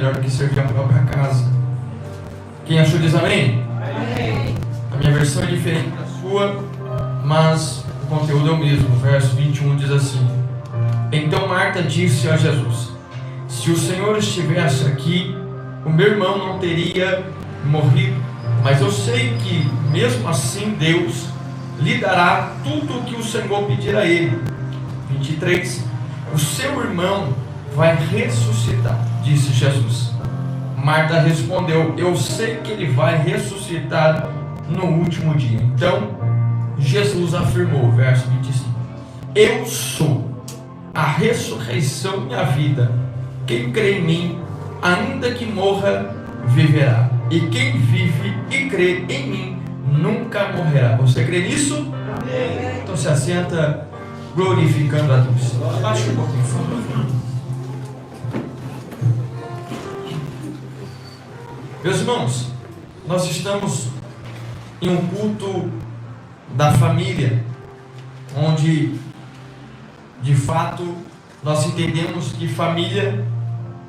melhor do que servir a própria casa. Quem achou diz amém? Amém. A minha versão é diferente da sua, mas o conteúdo é o mesmo. O verso 21 diz assim: Então Marta disse a Jesus: Se o Senhor estivesse aqui, o meu irmão não teria morrido. Mas eu sei que mesmo assim Deus lhe dará tudo o que o Senhor pedir a ele. 23. O seu irmão vai ressuscitar, disse Jesus. Marta respondeu: Eu sei que ele vai ressuscitar no último dia. Então Jesus afirmou, verso 25: Eu sou a ressurreição e a vida. Quem crê em mim, ainda que morra, viverá. E quem vive e crê em mim, nunca morrerá. Você crê nisso? Amém. Então se assenta, glorificando a Deus. Baixa um pouquinho, por favor. Meus irmãos, nós estamos em um culto da família, onde de fato nós entendemos que família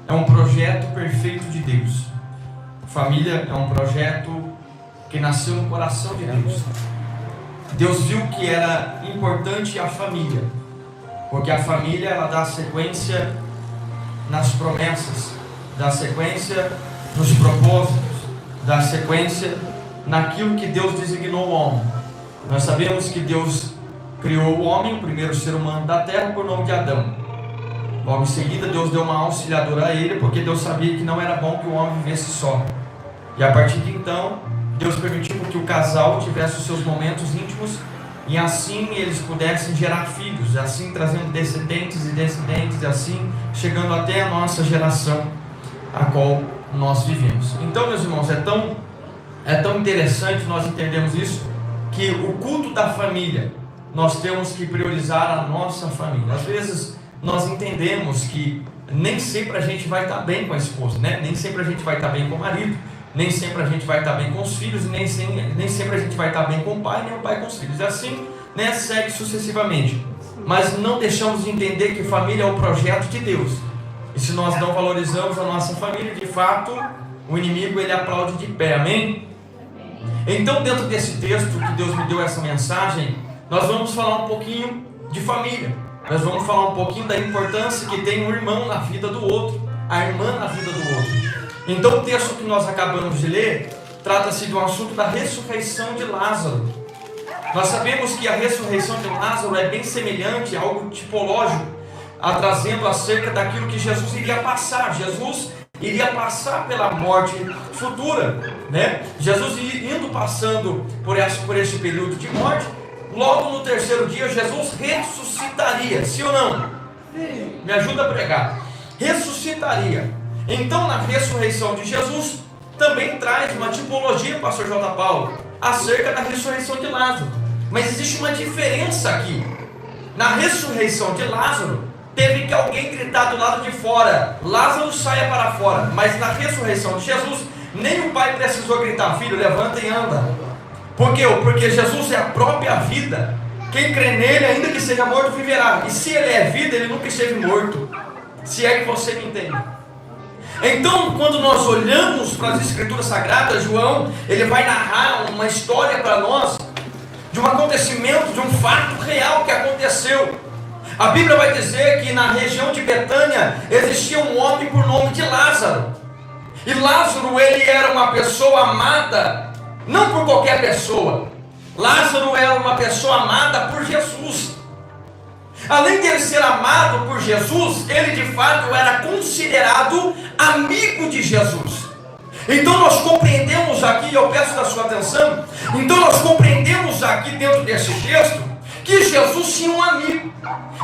é um projeto perfeito de Deus. Família é um projeto que nasceu no coração de Deus. Deus viu que era importante a família, porque a família ela dá sequência nas promessas, dá sequência nos propósitos, dá sequência naquilo que Deus designou o homem. Nós sabemos que Deus criou o homem, o primeiro ser humano da terra, por nome de Adão. Logo em seguida Deus deu uma auxiliadora a ele, porque Deus sabia que não era bom que o homem vivesse só. E a partir de então, Deus permitiu que o casal tivesse os seus momentos íntimos, e assim eles pudessem gerar filhos, assim trazendo descendentes e descendentes, e assim chegando até a nossa geração, a qual nós vivemos. Então, meus irmãos, é tão interessante nós entendermos isso, que o culto da família, nós temos que priorizar a nossa família. Às vezes nós entendemos que nem sempre a gente vai estar bem com a esposa, né? Nem sempre a gente vai estar bem com o marido, nem sempre a gente vai estar bem com os filhos, nem sempre a gente vai estar bem com o pai, nem o pai com os filhos. E assim, né, segue sucessivamente. Mas não deixamos de entender que família é o projeto de Deus. E se nós não valorizamos a nossa família, de fato, o inimigo ele aplaude de pé, amém? Então, dentro desse texto que Deus me deu essa mensagem, nós vamos falar um pouquinho de família. Nós vamos falar um pouquinho da importância que tem um irmão na vida do outro, a irmã na vida do outro. Então, o texto que nós acabamos de ler trata-se do assunto da ressurreição de Lázaro. Nós sabemos que a ressurreição de Lázaro é bem semelhante a algo tipológico, trazendo acerca daquilo que Jesus iria passar. Jesus iria passar pela morte futura, né? Jesus indo passando por esse período de morte, logo no terceiro dia Jesus ressuscitaria, sim ou não? Sim. Me ajuda a pregar. Ressuscitaria. Então, na ressurreição de Jesus também traz uma tipologia, pastor J. Paulo, acerca da ressurreição de Lázaro. Mas existe uma diferença aqui. Na ressurreição de Lázaro, teve que alguém gritar do lado de fora: Lázaro, saia para fora. Mas na ressurreição de Jesus, nem o pai precisou gritar: filho, levanta e anda. Por quê? Porque Jesus é a própria vida. Quem crê nele, ainda que seja morto, viverá. E se ele é vida, ele nunca esteve morto. Se é que você me entende. Então, quando nós olhamos para as Escrituras Sagradas, João, ele vai narrar uma história para nós, de um acontecimento, de um fato real que aconteceu. A Bíblia vai dizer que na região de Betânia existia um homem por nome de Lázaro. E Lázaro, ele era uma pessoa amada, não por qualquer pessoa. Lázaro era uma pessoa amada por Jesus. Além de ele ser amado por Jesus, ele de fato era considerado amigo de Jesus. Então nós compreendemos aqui, eu peço da sua atenção, então nós compreendemos aqui dentro desse texto, que Jesus tinha um amigo.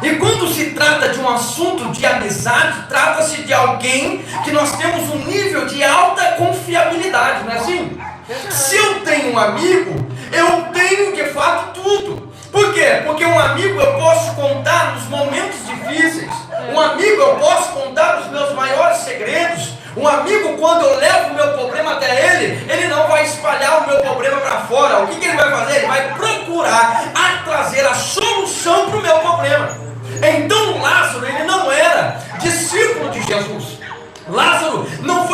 E quando se trata de um assunto de amizade, trata-se de alguém que nós temos um nível de alta confiabilidade, não é assim? Se eu tenho um amigo, eu tenho de fato tudo. Por quê? Porque um amigo eu posso contar nos momentos difíceis. Um amigo eu posso contar os meus maiores segredos. Um amigo, quando eu levo o meu problema até ele não vai espalhar o meu problema para fora. O que ele vai fazer? Ele vai procurar trazer a solução para o meu problema. Então Lázaro, ele não era discípulo de Jesus. Lázaro não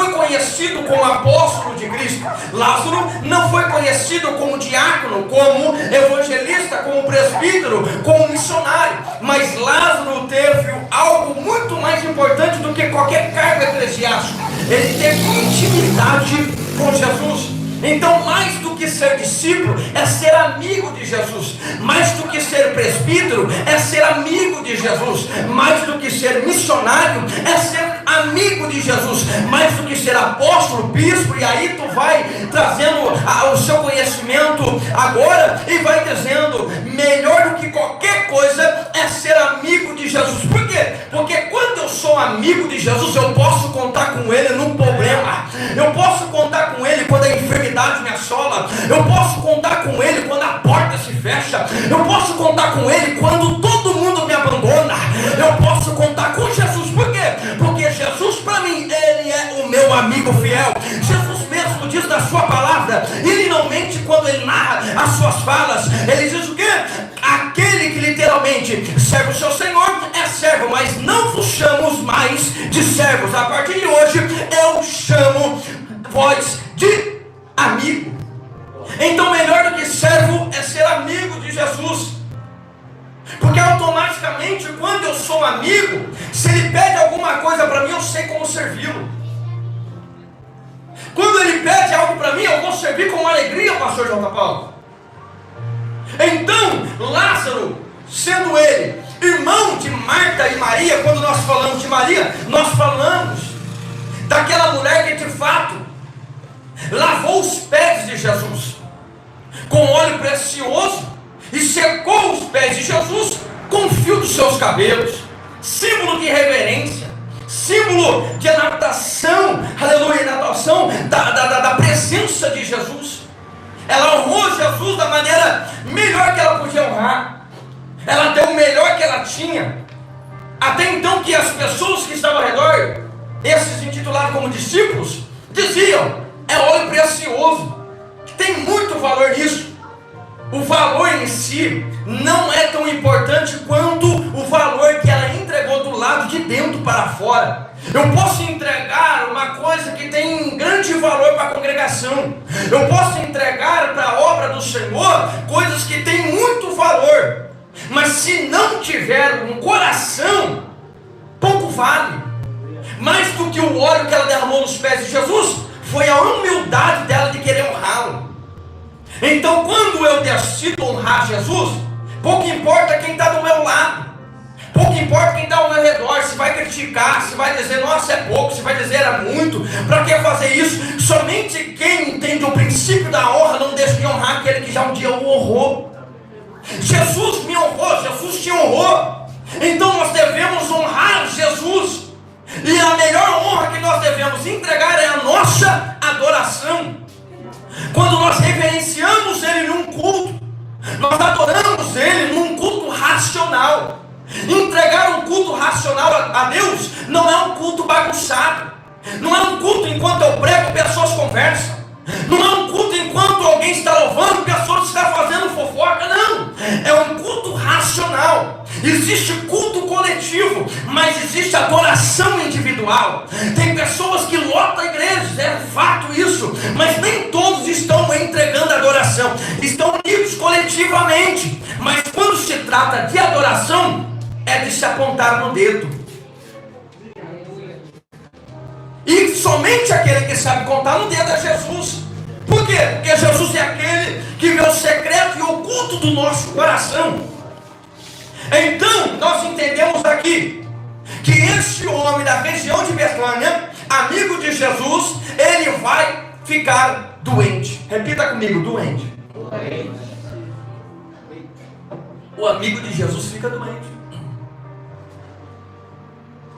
como apóstolo de Cristo. Lázaro não foi conhecido como diácono, como evangelista, como presbítero, como missionário. Mas Lázaro teve algo muito mais importante do que qualquer cargo eclesiástico. Ele teve intimidade com Jesus. Então, mais do que ser discípulo, é ser amigo de Jesus. Mais do que ser presbítero, é ser amigo de Jesus. Mais do que ser missionário, é ser amigo de Jesus. Mais do que ser apóstolo, bispo, e aí tu vai trazendo o seu conhecimento agora e vai dizendo, melhor do que qualquer coisa é ser amigo de Jesus. Por quê? Porque quando eu sou amigo de Jesus, eu posso contar com Ele num problema. Eu posso contar com Ele quando a enfermidade me assola. Eu posso contar com Ele quando a porta se fecha. Eu posso contar com Ele quando todo mundo me abandona. Eu posso contar com Jesus. Por quê? Porque Jesus para mim, Ele é o meu amigo fiel. Jesus mesmo diz na sua palavra, Ele não mente quando Ele narra as suas falas. Ele diz o quê? Aquele que literalmente serve o seu Senhor é servo, mas não vos chamo mais de servos. A partir de hoje eu chamo vós de amigo. Então melhor do que servo é ser amigo de Jesus. Porque automaticamente quando eu sou amigo, se Ele pede alguma coisa para mim, eu sei como servi-lo. Quando Ele pede algo para mim, eu vou servir com alegria, pastor J. Paulo. Então Lázaro, sendo ele irmão de Marta e Maria, quando nós falamos de Maria, nós falamos daquela mulher que de fato lavou os pés de Jesus com óleo precioso e secou os pés de Jesus com o fio dos seus cabelos, símbolo de reverência, símbolo de adaptação, aleluia, adaptação da presença de Jesus. Ela honrou Jesus da maneira melhor que ela podia honrar. Ela deu o melhor que ela tinha. Até então que as pessoas que estavam ao redor, esses intitulados como discípulos, diziam, é óleo precioso, que tem muito valor nisso. O valor em si não é tão importante quanto o valor que ela entregou do lado de dentro para fora. Eu posso entregar uma coisa que tem grande valor para a congregação. Eu posso entregar para a obra do Senhor coisas que têm muito valor. Mas se não tiver um coração, pouco vale. Mais do que o óleo que ela derramou nos pés de Jesus, foi a humildade dela de querer honrá-lo. Então quando eu decido honrar Jesus, pouco importa quem está do meu lado. Pouco importa quem está ao meu redor, se vai criticar, se vai dizer, nossa, é pouco, se vai dizer, era muito, para que fazer isso? Somente quem entende o princípio da honra não deixa de honrar aquele que já um dia o honrou. Jesus me honrou, Jesus te honrou. Então nós devemos honrar Jesus. E a melhor honra que nós devemos entregar é a nossa adoração. Quando nós reverenciamos Ele num culto, nós adoramos Ele num culto racional. Entregar um culto racional a Deus não é um culto bagunçado. Não é um culto enquanto eu prego, pessoas conversam. Não é um culto enquanto alguém está louvando, pessoas estão fazendo fofoca. Não, é um culto racional. Existe culto coletivo, mas existe adoração individual. Tem pessoas que lotam igrejas, é fato isso, mas nem todos estão entregando adoração. Estão unidos coletivamente. Mas quando se trata de adoração, é de se apontar no dedo. E somente aquele que sabe contar no dedo é Jesus. Por quê? Porque Jesus é aquele que vê o secreto e o oculto do nosso coração. Então, nós entendemos aqui que este homem da região de Betânia, amigo de Jesus, ele vai ficar doente. Repita comigo, doente. O amigo de Jesus fica doente.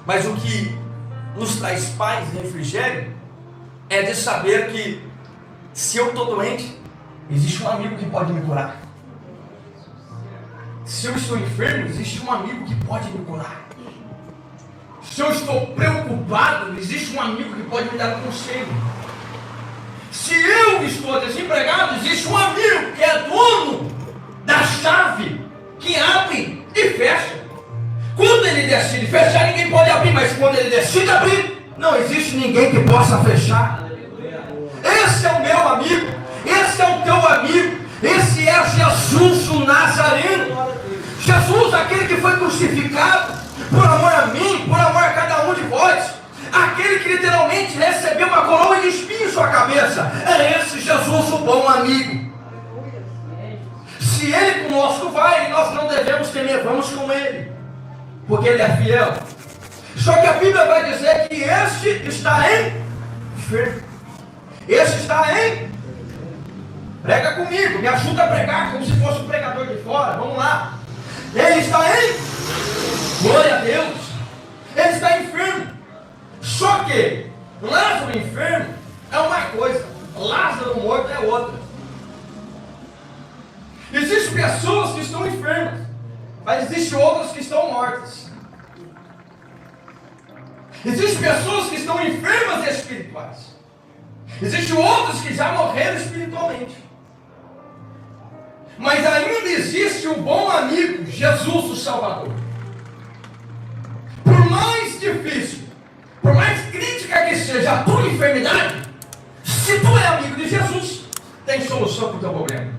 Mas o que nos traz paz e refrigério é de saber que se eu estou doente, existe um amigo que pode me curar. Se eu estou enfermo, existe um amigo que pode me curar. Se eu estou preocupado, existe um amigo que pode me dar conselho. Se eu estou desempregado, existe um amigo que é dono da chave que abre e fecha. Quando ele decide fechar, ninguém pode abrir, mas quando ele decide abrir, não existe ninguém que possa fechar. esse é o meu amigo, esse é o teu amigo, esse é Jesus o Nazareno. Jesus, aquele que foi crucificado por amor a mim, por amor a cada um de vós, aquele que literalmente recebeu uma coroa de espinhos em sua cabeça. É esse Jesus o bom amigo. Se ele conosco vai, nós não devemos temer, vamos com ele, porque ele é fiel. Só que a Bíblia vai dizer que este está enfermo. Este está em... Prega comigo, me ajuda a pregar como se fosse um pregador de fora. Vamos lá. Ele está em... Glória a Deus. Ele está enfermo. Só que Lázaro enfermo é uma coisa, Lázaro morto é outra. Existem pessoas que estão enfermas, mas existem outras que estão mortas. Existem pessoas que estão enfermas espirituais. Existem outras que já morreram espiritualmente. Mas ainda existe o bom amigo, Jesus o Salvador. Por mais difícil, por mais crítica que seja a tua enfermidade, se tu é amigo de Jesus, tem solução para o teu problema.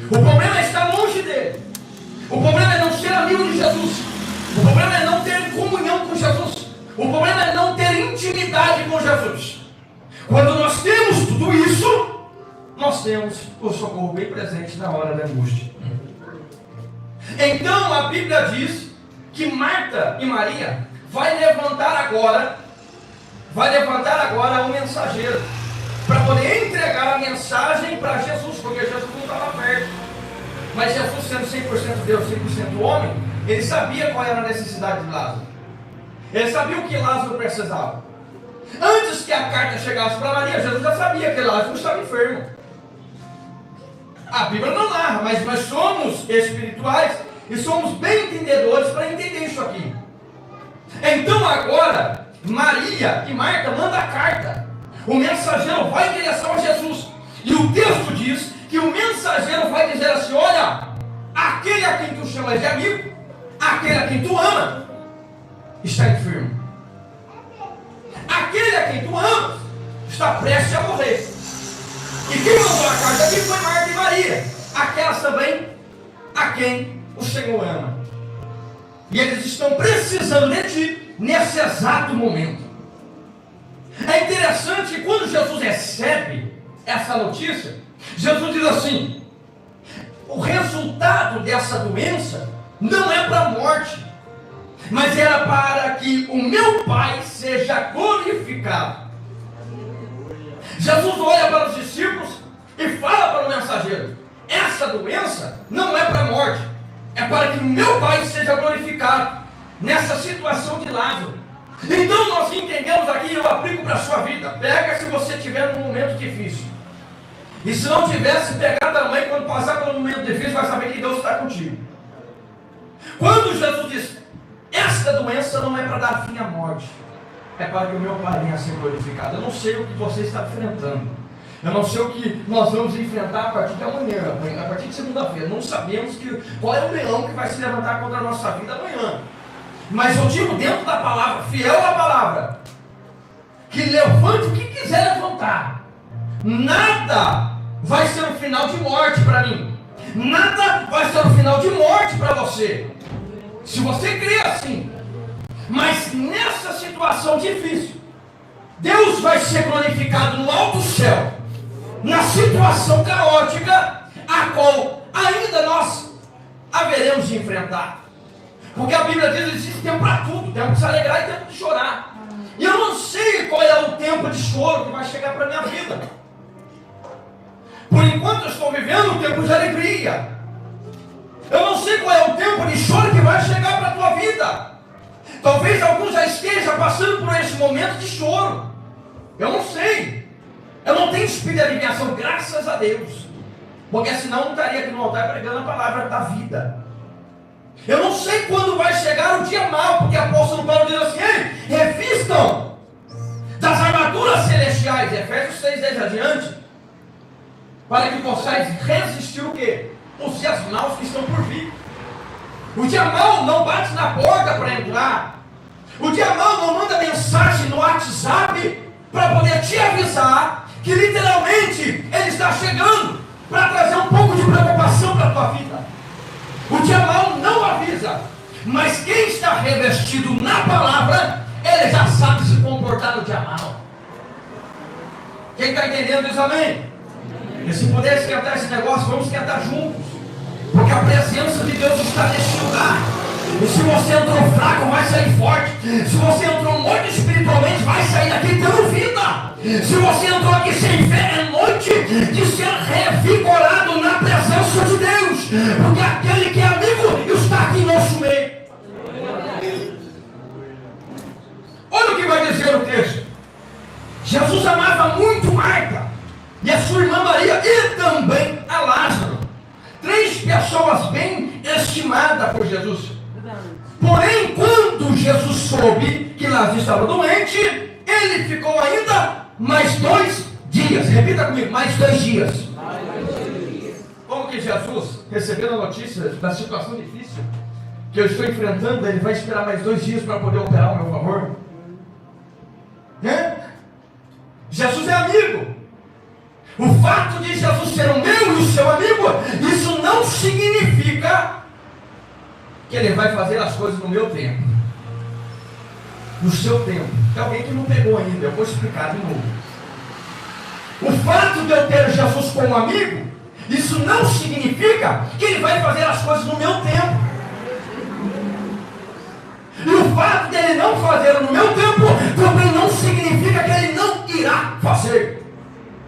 O problema é estar longe dele. O problema é não ser amigo de Jesus. O problema é não ter comunhão com Jesus. O problema é não ter intimidade com Jesus. Quando nós temos tudo isso, nós temos o socorro bem presente na hora da angústia. Então a Bíblia diz que Marta e Maria vai levantar agora o mensageiro para poder entregar a mensagem para Jesus, porque Jesus não estava perto. Mas Jesus, sendo 100% Deus, 100% homem, ele sabia qual era a necessidade de Lázaro. Ele sabia o que Lázaro precisava. Antes que a carta chegasse para Maria, Jesus já sabia que Lázaro estava enfermo. A Bíblia não narra, mas nós somos espirituais e somos bem entendedores para entender isso aqui. Então agora, Maria e Marta mandam a carta. O mensageiro vai em direção a Jesus. E o texto diz que o mensageiro vai dizer assim: olha, aquele a quem tu chamas de amigo, aquele a quem tu ama, está enfermo. Aquele a quem tu amas está prestes a morrer. E quem mandou a carta aqui foi Marta e Maria, aquelas também a quem o Senhor ama. E eles estão precisando de ti nesse exato momento. É interessante que quando Jesus recebe essa notícia, Jesus diz assim: o resultado dessa doença não é para a morte, mas era para que o meu Pai seja glorificado. Jesus olha para os discípulos e fala para o mensageiro: essa doença não é para a morte, é para que o meu Pai seja glorificado nessa situação de Lázaro. Então nós entendemos aqui, eu aplico para a sua vida. Pega se você estiver num momento difícil. E se não tivesse, pegar também, quando passar por um momento difícil, vai saber que Deus está contigo. Quando Jesus diz: esta doença não é para dar fim à morte, é para que o meu Pai venha a ser glorificado. Eu não sei o que você está enfrentando. Eu não sei o que nós vamos enfrentar a partir de amanhã, a partir de segunda-feira. Não sabemos qual é o leão que vai se levantar contra a nossa vida amanhã. Mas eu digo dentro da palavra, fiel à palavra, que levante o que quiser levantar. Nada vai ser um final de morte para mim. Nada vai ser um final de morte para você. Se você crê assim. Mas nessa situação difícil, Deus vai ser glorificado no alto céu, na situação caótica, a qual ainda nós haveremos de enfrentar. Porque a Bíblia diz que existe tempo para tudo, tempo de se alegrar e tempo de chorar. E eu não sei qual é o tempo de choro que vai chegar para a minha vida. Por enquanto eu estou vivendo um tempo de alegria. Eu não sei qual é o tempo de choro que vai chegar para a tua vida. Talvez alguns já estejam passando por esse momento de choro. Eu não sei. Eu não tenho espírito de adivinhação, graças a Deus. Porque senão eu não estaria aqui no altar pregando a palavra da vida. Eu não sei quando vai chegar o dia mau, porque o apóstolo Paulo diz assim: ei, revistam das armaduras celestiais, Efésios 6:10 adiante, para que possais resistir o quê? Os dias maus que estão por vir. O dia mau não bate na porta para entrar. O dia mau não manda mensagem no WhatsApp para poder te avisar que literalmente ele está chegando para trazer um pouco de preocupação para a tua vida. O dia mau não avisa, mas quem está revestido na palavra, ele já sabe se comportar no dia mau. Quem está entendendo diz amém? E se puder esquentar esse negócio, vamos esquentar juntos, porque a presença de Deus está nesse lugar. E se você entrou fraco, vai sair forte. Se você entrou morto espiritualmente, vai sair daqui tendo vida. Se você entrou aqui sem fé, é noite de ser revigorado na presença de Deus, porque aquele que é amigo está aqui em nosso meio. Olha o que vai dizer o texto. Jesus amava muito Marta e a sua irmã Maria e também a Lázaro, 3 pessoas bem estimadas por Jesus. Porém, quando Jesus soube que Lázaro estava doente, ele ficou ainda mais 2 dias. Repita comigo, mais 2 dias. Como que Jesus, recebendo a notícia da situação difícil que eu estou enfrentando, ele vai esperar mais 2 dias para poder operar ao meu favor? Jesus é amigo. O fato de Jesus ser o meu e o seu amigo, isso não significa que ele vai fazer as coisas no meu tempo, no seu tempo. Tem alguém que não pegou ainda, eu vou explicar de novo. O fato de eu ter Jesus como amigo, isso não significa que ele vai fazer as coisas no meu tempo. E o fato de ele não fazer no meu tempo também não significa que ele não irá fazer.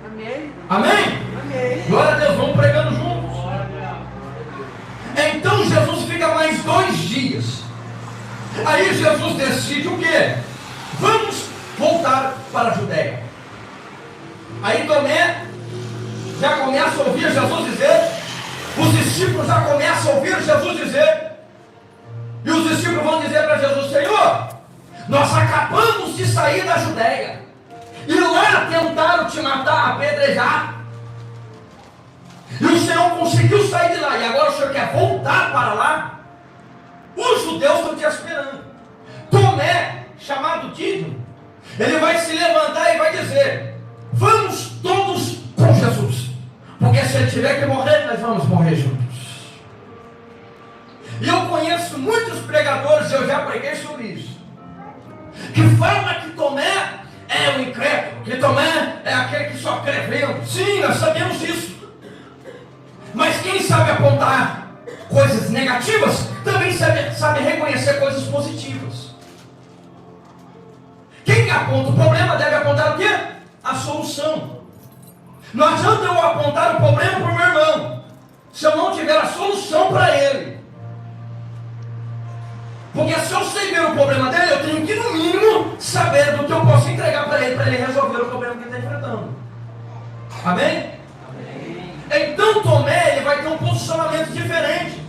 Amém? Amém? Amém. Glória a Deus, vamos pregando juntos. Então Jesus fica mais 2 dias. Aí Jesus decide o quê? Vamos voltar para a Judéia. Aí Tomé já começa a ouvir Jesus dizer, os discípulos já começam a ouvir Jesus dizer, e os discípulos vão dizer para Jesus: Senhor, nós acabamos de sair da Judéia, e lá tentaram te matar, apedrejar, e o Senhor conseguiu sair de lá, e agora o Senhor quer voltar para lá? Os judeus estão te esperando. Tomé, chamado Dídimo, ele vai se levantar e vai dizer: vamos todos com Jesus, porque se ele tiver que morrer, nós vamos morrer juntos. E eu conheço muitos pregadores, eu já preguei sobre isso, que falam que Tomé é o incrédulo, que Tomé é aquele que só crê vendo. Sim, nós sabemos disso. Mas quem sabe apontar coisas negativas, também sabe reconhecer coisas positivas. Quem aponta o problema deve apontar o quê? A solução. Não adianta eu apontar o problema para o meu irmão, se eu não tiver a solução para ele. Porque se eu sei ver o problema dele, eu tenho que, no mínimo, saber do que eu posso entregar para ele resolver o problema que ele está enfrentando. Amém? Amém. Então Tomé, ele vai ter um posicionamento diferente.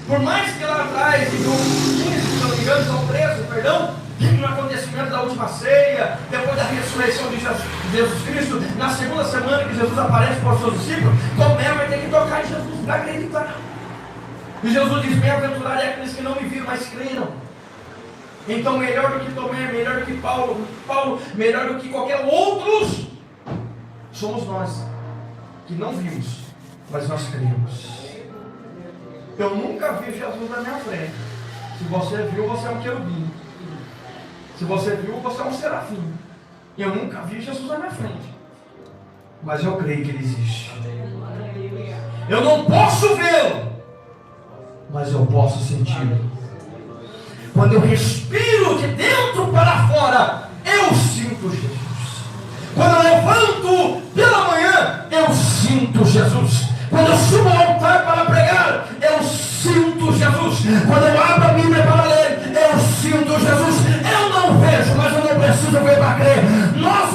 Por mais que lá atrás, em João 15, se não me engano, estão presos, perdão, no acontecimento da última ceia, depois da ressurreição de Jesus Cristo, na segunda semana que Jesus aparece para os seus discípulos, Tomé vai ter que tocar em Jesus para acreditar. E Jesus diz: bem-aventurado é aqueles que não me viram, mas creram. Então, melhor do que Tomé, melhor do que Paulo, melhor do que qualquer outros, somos nós, que não vimos, mas nós cremos. Eu nunca vi Jesus na minha frente. Se você viu, você é um querubim. Se você viu, você é um serafim. Eu nunca vi Jesus na minha frente, mas eu creio que ele existe. Eu não posso vê-lo, mas eu posso senti-lo. Quando eu respiro de dentro para fora, eu sinto Jesus. Quando eu levanto pela manhã, eu sinto Jesus. Quando eu subo ao altar para pregar, eu sinto Jesus. Quando eu abro a Bíblia para ler, eu sinto Jesus. Eu não vejo, mas eu não preciso ver para crer. Nós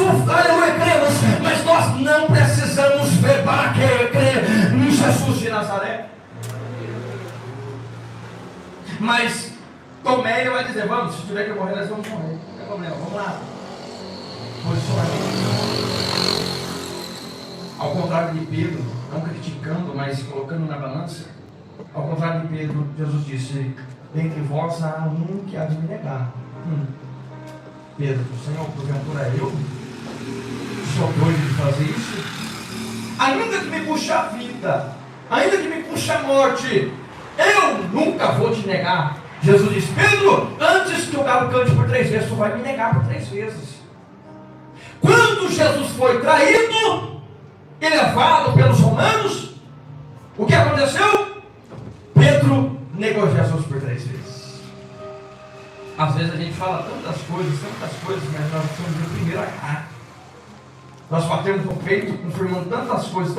cremos, mas nós não precisamos ver para crer em Jesus de Nazaré. Mas Tomé, ele vai dizer: vamos, se tiver que morrer, nós vamos morrer. Não tem problema, vamos lá. Posicionamento. Ao contrário de Pedro, não criticando, mas colocando na balança, ao contrário de Pedro, Jesus disse: dentre vós há um que há de me negar. Pedro, Senhor, porventura é eu? Sou doido de fazer isso? Ainda que me puxe a vida, ainda que me puxe a morte, eu nunca vou te negar. Jesus diz: Pedro, antes que o galo cante por 3 vezes, tu vai me negar por 3 vezes. Quando Jesus foi traído e levado pelos romanos, o que aconteceu? Pedro negou Jesus por 3 vezes. Às vezes a gente fala tantas coisas, mas nós somos o primeiro a errar. Nós batemos no peito, confirmando tantas coisas,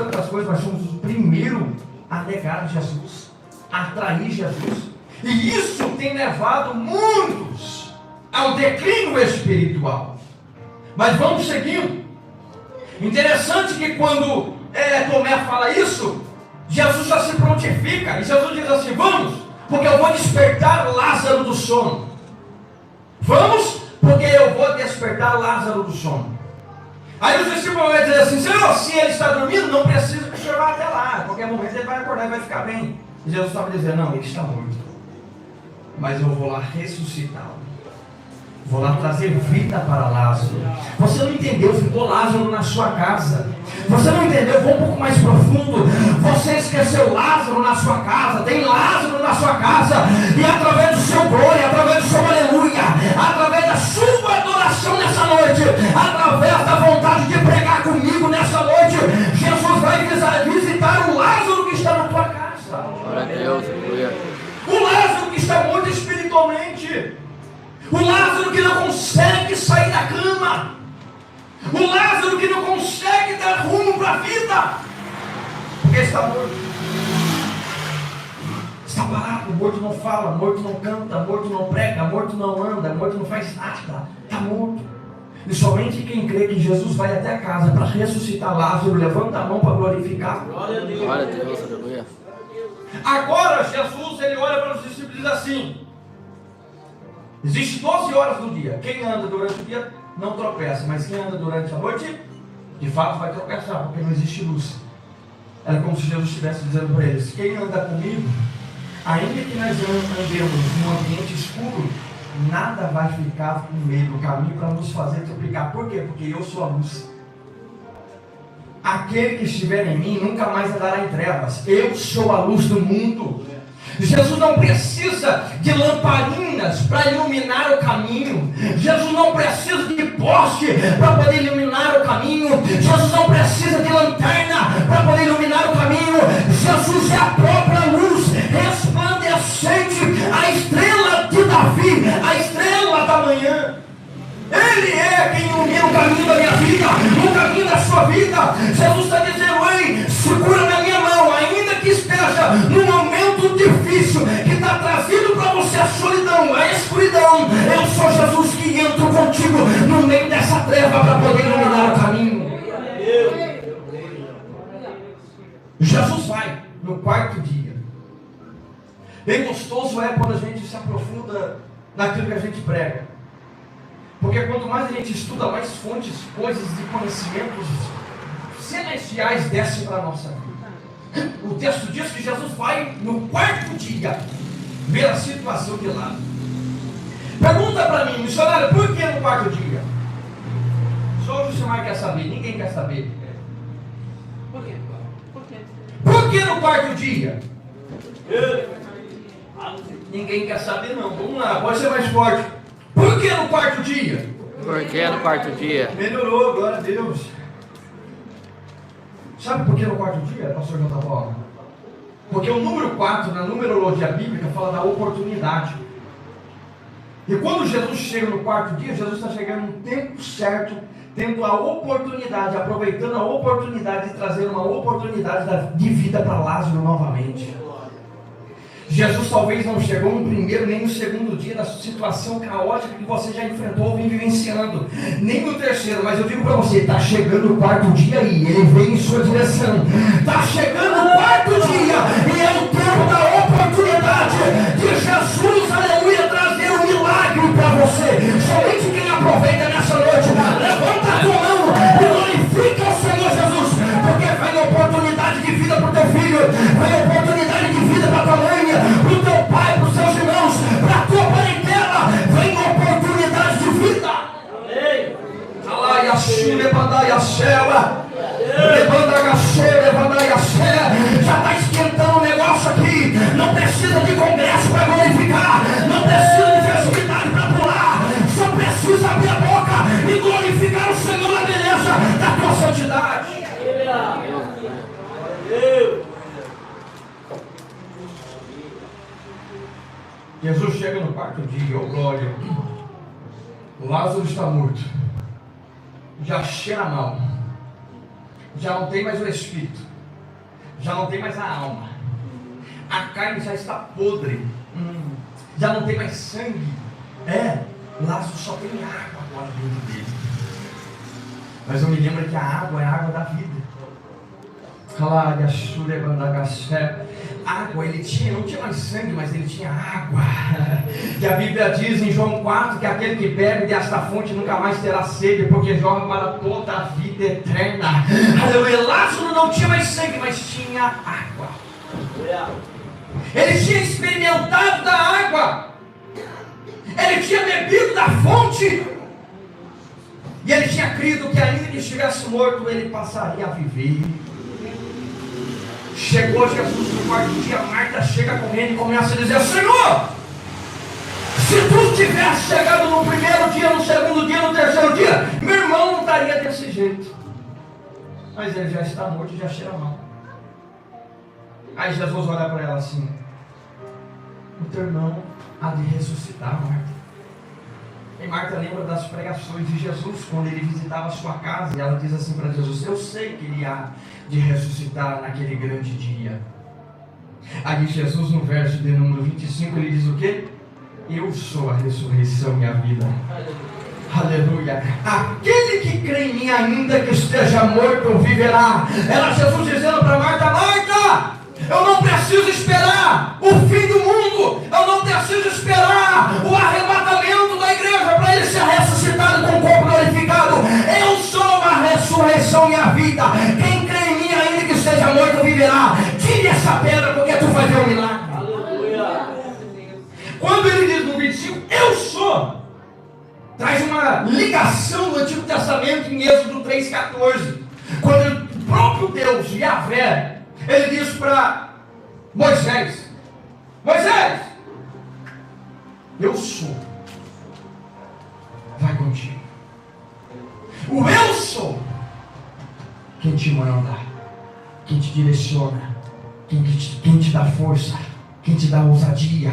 mas somos o primeiro a negar Jesus, a trair Jesus. E isso tem levado muitos ao declínio espiritual. Mas vamos seguindo. Interessante que quando Tomé fala isso, Jesus já se prontifica. E Jesus diz assim: vamos, porque eu vou despertar Lázaro do sono. Vamos, porque eu vou despertar Lázaro do sono. Aí os discípulos vão dizer assim: Senhor, se ele está dormindo, não precisa que o Senhor vá até lá. A qualquer momento ele vai acordar e vai ficar bem. E Jesus estava dizendo: não, ele está morto, mas eu vou lá ressuscitá-lo. Vou lá trazer vida para Lázaro. Você não entendeu, ficou Lázaro na sua casa. Você não entendeu, vou um pouco mais profundo. Você esqueceu Lázaro na sua casa. Tem Lázaro na sua casa. E através do seu glória, através do seu aleluia, através da sua adoração nessa noite, através da vontade de pregar comigo nessa noite, Jesus vai visitar o Lázaro que está na tua casa. Glória a Deus, aleluia. O Lázaro que está morto espiritualmente. O Lázaro que não consegue sair da cama. O Lázaro que não consegue dar rumo para a vida. Porque está morto. Está parado, morto não fala, morto não canta, morto não prega, morto não anda, morto não faz nada. Está morto. E somente quem crê que Jesus vai até a casa para ressuscitar Lázaro, levanta a mão para glorificar. Glória a Deus, aleluia. Agora Jesus, ele olha para os discípulos e diz assim: existe 12 horas do dia. Quem anda durante o dia não tropeça, mas quem anda durante a noite, de fato vai tropeçar, porque não existe luz. Era como se Jesus estivesse dizendo para eles: quem anda comigo, ainda que nós andemos num ambiente escuro, nada vai ficar no meio do caminho para nos fazer tropeçar. Por quê? Porque eu sou a luz. Aquele que estiver em mim nunca mais andará em trevas. Eu sou a luz do mundo. Jesus não precisa de lamparinas para iluminar o caminho. Jesus não precisa de poste para poder iluminar o caminho. Jesus não precisa de lanterna para poder iluminar o caminho. Jesus é a própria luz resplandecente, a estrela de Davi, a estrela da manhã. Ele é quem ilumina o caminho da minha vida, o caminho da sua vida. Jesus está dizendo: ei, segura na minha mão, ainda que esteja num momento difícil, que está trazendo para você a solidão, a escuridão. Eu sou Jesus que entro contigo no meio dessa treva para poder iluminar o caminho. Jesus vai no 4º dia. Bem gostoso é quando a gente se aprofunda naquilo que a gente prega. Porque quanto mais a gente estuda, mais fontes, coisas de conhecimentos celestiais descem para a nossa vida. O texto diz que Jesus vai no 4º dia ver a situação de lá. Pergunta para mim, missionário, por que no 4º dia? Só o missionário quer saber, ninguém quer saber. Por quê? Por que no 4º dia? Ninguém quer saber não, vamos lá, pode ser mais forte. Por que no 4º dia? Por que no 4º dia? Melhorou, glória a Deus. Sabe por que no 4º dia, pastor J. Paulo? Porque o número 4 na numerologia bíblica fala da oportunidade. E quando Jesus chega no 4º dia, Jesus está chegando no tempo certo, tendo a oportunidade, aproveitando a oportunidade de trazer uma oportunidade de vida para Lázaro novamente. Jesus talvez não chegou no 1º nem no 2º dia da situação caótica que você já enfrentou ou vem vivenciando, nem no 3º, mas eu digo para você, está chegando o 4º dia e ele vem em sua direção. Está chegando o 4º dia e é o tempo da oportunidade de Jesus, aleluia, trazer um milagre para você. Somente quem aproveita nessa noite, levanta a tua mão e glorifica o Senhor Jesus, porque vem oportunidade de vida para o teu filho, vem oportunidade de vida para a tua mãe, para o teu pai, para os seus irmãos, para a tua parentela, vem oportunidade de vida. Alai, a Jesus chega no quarto dia, oh glória, Lázaro está morto, já cheira mal, já não tem mais o espírito, já não tem mais a alma, a carne já está podre, já não tem mais sangue, Lázaro só tem água agora dentro dele. Mas eu me lembro que a água é a água da vida. Água, ele não tinha mais sangue, mas ele tinha água. E a Bíblia diz em João 4 que aquele que bebe desta fonte nunca mais terá sede, porque jorra para toda a vida eterna. Aleluia. Lázaro não tinha mais sangue, mas tinha água. Ele tinha experimentado da água. Ele tinha bebido da fonte. E ele tinha crido que ainda que estivesse morto, ele passaria a viver. Chegou Jesus no quarto dia, Marta chega correndo e começa a dizer: Senhor, se tu tivesse chegado no primeiro dia, no segundo dia, no terceiro dia, meu irmão não estaria desse jeito. Mas ele já está morto e já cheira mal. Aí Jesus olha para ela assim: o teu irmão há de ressuscitar, Marta. E Marta lembra das pregações de Jesus quando ele visitava a sua casa, e ela diz assim para Jesus: eu sei que ele há de ressuscitar naquele grande dia. Aí Jesus, no verso de número 25, ele diz o quê? Eu sou a ressurreição e a vida. Aleluia. Aquele que crê em mim, ainda que esteja morto, viverá. Era Jesus dizendo para Marta: Marta, eu não preciso esperar o fim do mundo, eu não preciso esperar o arrebatamento da igreja para ele ser ressuscitado com o corpo glorificado. Eu sou a ressurreição e a vida. Quem crê em mim, ainda que esteja morto, viverá. Tire essa pedra, porque tu vai ver um milagre. Aleluia. Quando ele diz no 25, eu sou, traz uma ligação do Antigo Testamento em Êxodo 3,14, quando o próprio Deus, Yahvé, ele diz para Moisés: Moisés, eu sou, vai contigo. O eu sou, quem te manda, quem te direciona, quem te dá força, quem te dá ousadia,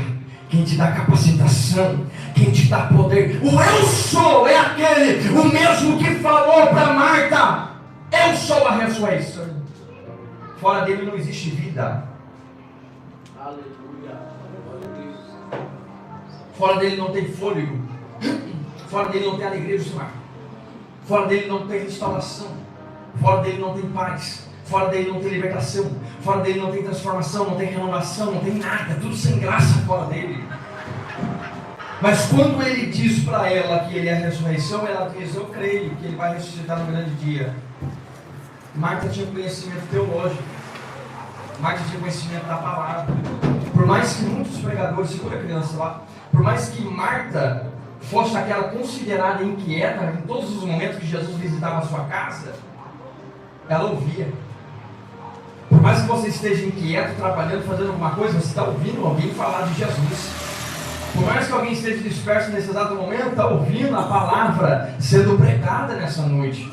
quem te dá capacitação, quem te dá poder. O eu sou é aquele, o mesmo que falou para Marta: eu sou a ressurreição. Fora dele não existe vida. Aleluia. Fora dele não tem fôlego. Fora dele não tem alegria do Senhor. Fora dele não tem restauração. Fora dele não tem paz. Fora dele não tem libertação. Fora dele não tem transformação, não tem renovação, não tem nada. Tudo sem graça fora dele. Mas quando ele diz para ela que ele é a ressurreição, ela diz: eu creio que ele vai ressuscitar no grande dia. Marta tinha conhecimento teológico. Marta tinha conhecimento da palavra. Por mais que muitos pregadores, segura a criança lá, por mais que Marta fosse aquela considerada inquieta em todos os momentos que Jesus visitava a sua casa, ela ouvia. Por mais que você esteja inquieto, trabalhando, fazendo alguma coisa, você está ouvindo alguém falar de Jesus. Por mais que alguém esteja disperso nesse exato momento, está ouvindo a palavra sendo pregada nessa noite.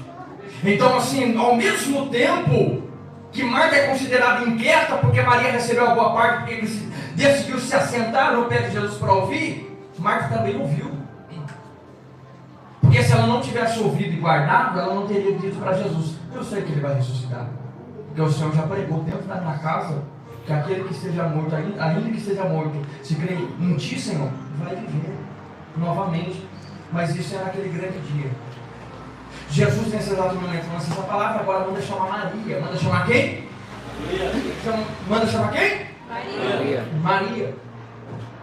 Então, assim, ao mesmo tempo que Marta é considerada inquieta porque Maria recebeu a boa parte, porque ele decidiu se assentar no pé de Jesus para ouvir, Marta também ouviu. Porque se ela não tivesse ouvido e guardado, ela não teria dito para Jesus: eu sei que ele vai ressuscitar, porque o Senhor já pregou dentro da minha casa que aquele que esteja morto, ainda que esteja morto, se crê em ti, Senhor, vai viver novamente. Mas isso é naquele grande dia. Jesus, nesse exato momento, lança essa palavra, agora manda chamar Maria. Manda chamar quem? Maria. Manda chamar quem? Maria.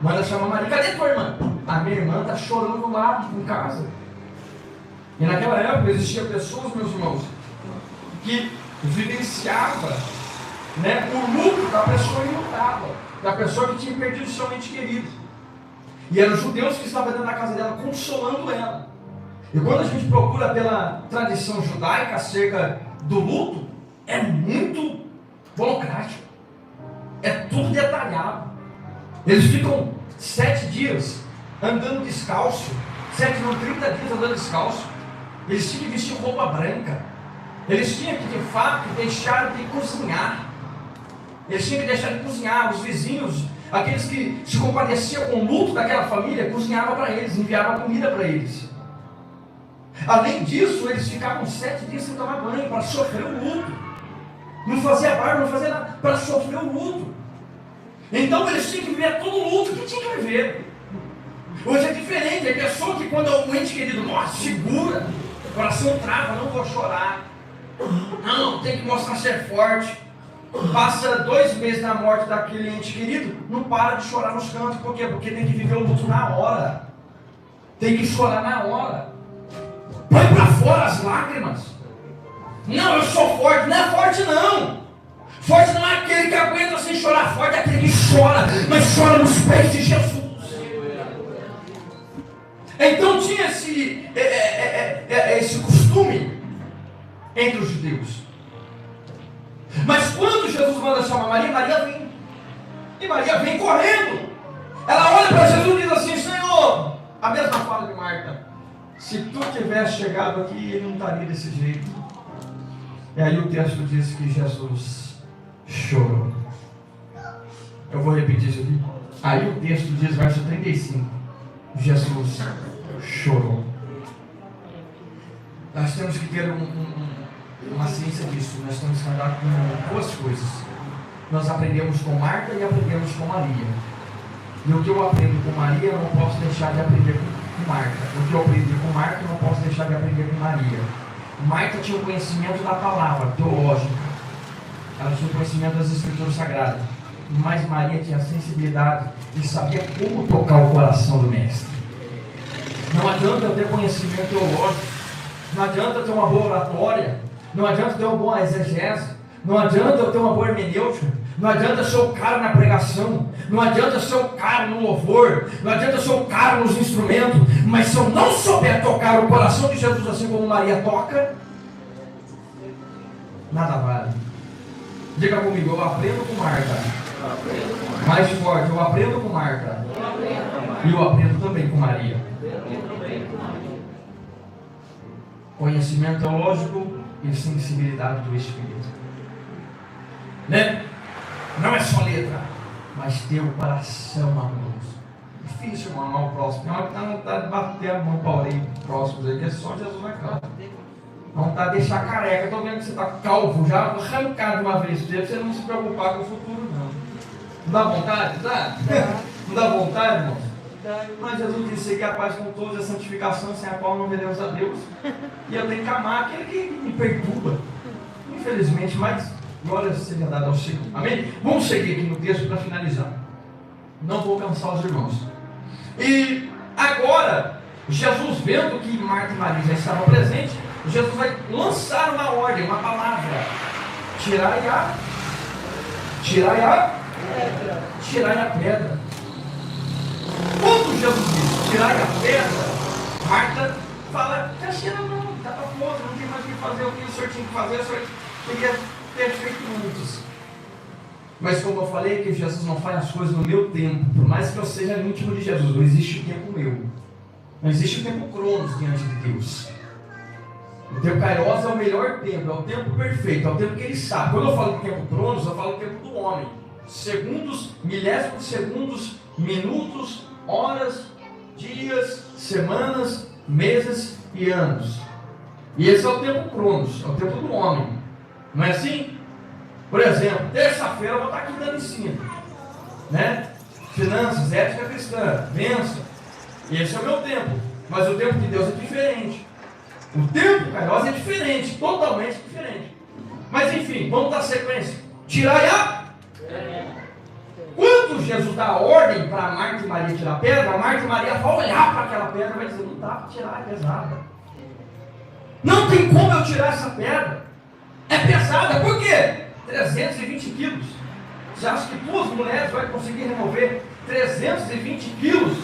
Manda chamar Maria. Cadê tua irmã? A minha irmã está chorando lá em casa. E naquela época existiam pessoas, meus irmãos, que vivenciavam, né, o luto da pessoa imutável, da pessoa que tinha perdido seu ente querido. E eram judeus que estavam dentro da casa dela, consolando ela. E quando a gente procura pela tradição judaica acerca do luto, é muito burocrático. É tudo detalhado. Eles ficam 7 dias andando descalço. 7 não, 30 dias andando descalço. Eles tinham que vestir roupa branca. Eles tinham que, de fato, deixar de cozinhar. Eles tinham que deixar de cozinhar. Os vizinhos, aqueles que se compadeciam com o luto daquela família, cozinhava para eles, enviava comida para eles. Além disso, eles ficavam 7 dias sem tomar banho, para sofrer o luto. Não fazia barba, não fazia nada, para sofrer o luto. Então eles tinham que viver todo o luto que tinha que viver. Hoje é diferente, é pessoa que quando o ente querido morre, segura, o coração trava, não vou chorar. Não, tem que mostrar ser forte. Passa 2 meses na morte daquele ente querido, não para de chorar nos cantos. Por quê? Porque tem que viver o luto na hora. Tem que chorar na hora. Põe para fora as lágrimas. Não, eu sou forte. Não é forte não. Forte não é aquele que aguenta sem chorar. Forte é aquele que chora, mas chora nos pés de Jesus. Então tinha esse costume entre os judeus. Mas quando Jesus manda chamar Maria, Maria vem. E Maria vem correndo. Ela olha para Jesus e diz assim: Senhor, a mesma fala de Marta, se tu tivesse chegado aqui, ele não estaria desse jeito. E aí o texto diz que Jesus chorou. Eu vou repetir isso aqui. Aí o texto diz, verso 35, Jesus chorou. Nós temos que ter uma ciência disso. Nós temos que andar com 2 coisas. Nós aprendemos com Marta e aprendemos com Maria. E o que eu aprendo com Maria, eu não posso deixar de aprender com Marta. O que eu aprendi com Marta, eu não posso deixar de aprender com Maria. Marta tinha o conhecimento da palavra teológica. Ela tinha o conhecimento das Escrituras Sagradas. Mas Maria tinha a sensibilidade e sabia como tocar o coração do mestre. Não adianta eu ter conhecimento teológico. Não adianta eu ter uma boa oratória. Não adianta eu ter uma boa exegese. Não adianta eu ter uma boa hermenêutica. Não adianta eu ser o cara na pregação. Não adianta eu ser o cara no louvor. Não adianta eu ser o cara nos instrumentos. Mas se eu não souber tocar o coração de Jesus assim como Maria toca, nada vale. Diga comigo, eu aprendo com Marta. Mais forte, eu aprendo com Marta. E eu aprendo também com Maria. Conhecimento teológico e sensibilidade do Espírito. Né? Não é só letra, mas ter o coração amoroso. Difícil, irmão, amar o próximo. Tem hora que dá vontade de bater a mão para o orelho próximo aí, que é só Jesus na cara. Dá vontade de deixar careca. Estou vendo que você está calvo já, vou arrancar de uma vez para você não se preocupar com o futuro, não. Não dá vontade, tá? Não dá vontade, irmão? Mas Jesus disse que a paz com todos é a santificação, sem a qual não veremos a Deus. E eu tenho que amar aquele que me perturba. Infelizmente, mas glória seja dada ao Senhor. Amém? Vamos seguir aqui no texto para finalizar. Não vou cansar os irmãos. E agora, Jesus, vendo que Marta e Maria já estavam presentes, Jesus vai lançar uma ordem, uma palavra: tirai a pedra. Quando Jesus diz tirai a pedra, Marta fala: Caixeira não, está para fogo, não tem mais o que fazer, o que o senhor tinha que fazer, o senhor queria ter feito antes. Mas como eu falei, que Jesus não faz as coisas no meu tempo. Por mais que eu seja íntimo de Jesus, não existe o tempo meu. Não existe o tempo cronos diante de Deus. O tempo kairos é o melhor tempo, é o tempo perfeito, é o tempo que ele sabe. Quando eu falo de tempo cronos, eu falo do tempo do homem. Segundos, milésimos de segundos, minutos, horas, dias, semanas, meses e anos. E esse é o tempo cronos, é o tempo do homem. Não é assim? Por exemplo, terça-feira eu vou estar aqui dando ensino, né? Finanças, ética cristã, bênção. Esse é o meu tempo. Mas o tempo de Deus é diferente. O tempo kairos é diferente, totalmente diferente. Mas enfim, vamos dar sequência. Tirai a... Quando Jesus dá a ordem para Marta e Maria tirar a pedra, Marta e Maria vão olhar para aquela pedra e vai dizer: não dá para tirar, é pesada. Não tem como eu tirar essa pedra. É pesada, por quê? 320 quilos. Você acha que 2 mulheres vão conseguir remover 320 quilos